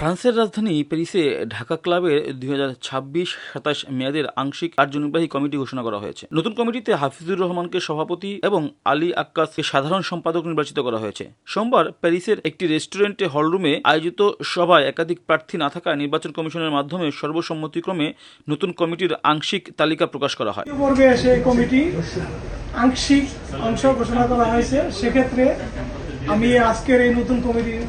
ফ্রান্সের রাজধানী প্যারিসে ঢাকা ক্লাবের 2026-27 মেয়াদের আংশিক কার্যনির্বাহী কমিটি ঘোষণা করা হয়েছে। নতুন কমিটিতে হাফিজুর রহমানকে সভাপতি এবং আলী আক্কাসকে সাধারণ সম্পাদক নির্বাচিত করা হয়েছে। সোমবার প্যারিসের একটি রেস্টুরেন্টে হলরুমে আয়োজিত সভায় একাধিক প্রার্থী না থাকা নির্বাচন কমিশনের মাধ্যমে সর্বসম্মতিক্রমে নতুন কমিটির আংশিক তালিকা প্রকাশ করা হয়। পর্বে এসে কমিটি আংশিক অংশ ঘোষণা করা হয়েছে। সেক্ষেত্রে আমি আজকের এই নতুন কমিটির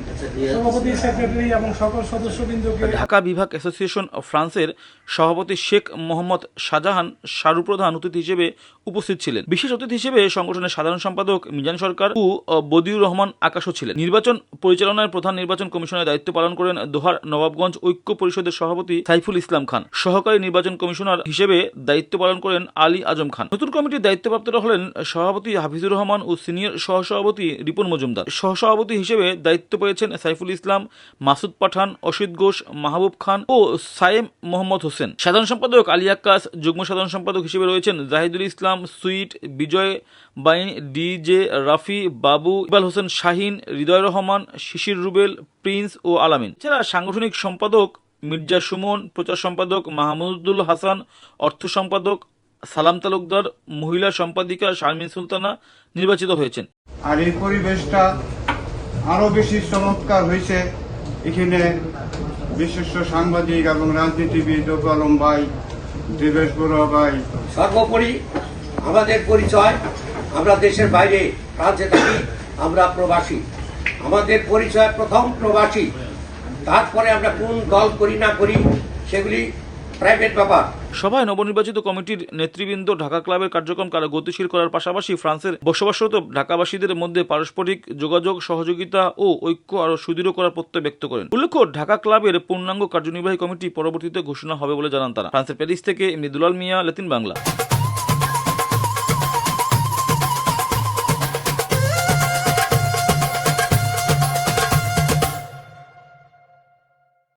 সভাপতি, সেক্রেটারি এবং সকল সদস্যবৃন্দকে ঢাকা বিভাগ অ্যাসোসিয়েশন অব ফ্রান্সের সভাপতি শেখ মোহাম্মদ শাহজাহান শাহরু প্রধান অতিথি হিসেবে উপস্থিত ছিলেন। বিশেষ অতিথি হিসেবে সংগঠনের সাধারণ সম্পাদক মিজান সরকার ও বদিউর রহমান আকাশও ছিলেন। নির্বাচন পরিচালনায় প্রধান নির্বাচন কমিশনের দায়িত্ব পালন করেন দোহার নবাবগঞ্জ ঐক্য পরিষদের সভাপতি সাইফুল ইসলাম খান। সহকারী নির্বাচন কমিশনার হিসেবে দায়িত্ব পালন করেন আলী আজম খান। নতুন কমিটির দায়িত্বপ্রাপ্তরা হলেন সভাপতি হাফিজুর রহমান ও সিনিয়র সহসভাপতি রিপন মজুমদার। সহসভাপতি হিসেবে দায়িত্ব পেয়েছেন সাইফুল ইসলাম, মাসুদ পাঠান, অসিত ঘোষ, মাহবুব খান ও সায়েম মোহাম্মদ হোসেন। সাধারণ সম্পাদক আলী আক্কাস, যুগ্ম সাধারণ সম্পাদক হিসেবে রয়েছেন জাহিদুল ইসলাম, সুইট, বিজয় বাইন, ডিজে রাফি, বাবু, ইকবাল হোসেন শাহিন, হৃদয় রহমান, শিশির রুবেল, প্রিন্স ও আলামিন। এছাড়া সাংগঠনিক সম্পাদক মির্জা সুমন, প্রচার সম্পাদক মাহমুদুল হাসান, অর্থ সম্পাদক সালাম তালুকদার, মহিলা সম্পাদিকা শারমিন সুলতানা নির্বাচিত হয়েছেন। আর এই পরিবেশটা আরো বেশি চমৎকার হয়েছে। এখানে বিশিষ্ট সাংবাদিক এবং রাজনীতিবিদ কলম ভাই, দেবেশ বড়ুয়া ভাই। সর্বোপরি আমাদের পরিচয়, আমরা দেশের বাইরে ফ্রান্সে থাকি, আমরা প্রবাসী। আমাদের পরিচয় প্রথম প্রবাসী, তারপরে আমরা কোন দল করি না করি সেগুলি প্রাইভেট ব্যাপার। সভায় নবনির্বাচিত কমিটির নেতৃবৃন্দ ঢাকা ক্লাবের কার্যক্রম গতিশীল করার পাশাপাশি ফ্রান্সের বসবাসরত ঢাকাবাসীদের মধ্যে পারস্পরিক যোগাযোগ, সহযোগিতা ও ঐক্য আরও সুদৃঢ় করার প্রত্যয় ব্যক্ত করেন। উল্লেখ্য, ঢাকা ক্লাবের পূর্ণাঙ্গ কার্যনির্বাহী কমিটি পরবর্তীতে ঘোষণা হবে বলে জানান তারা। ফ্রান্সের প্যারিস থেকে এমনি দুলাল মিয়া, ল্যাটিন বাংলা।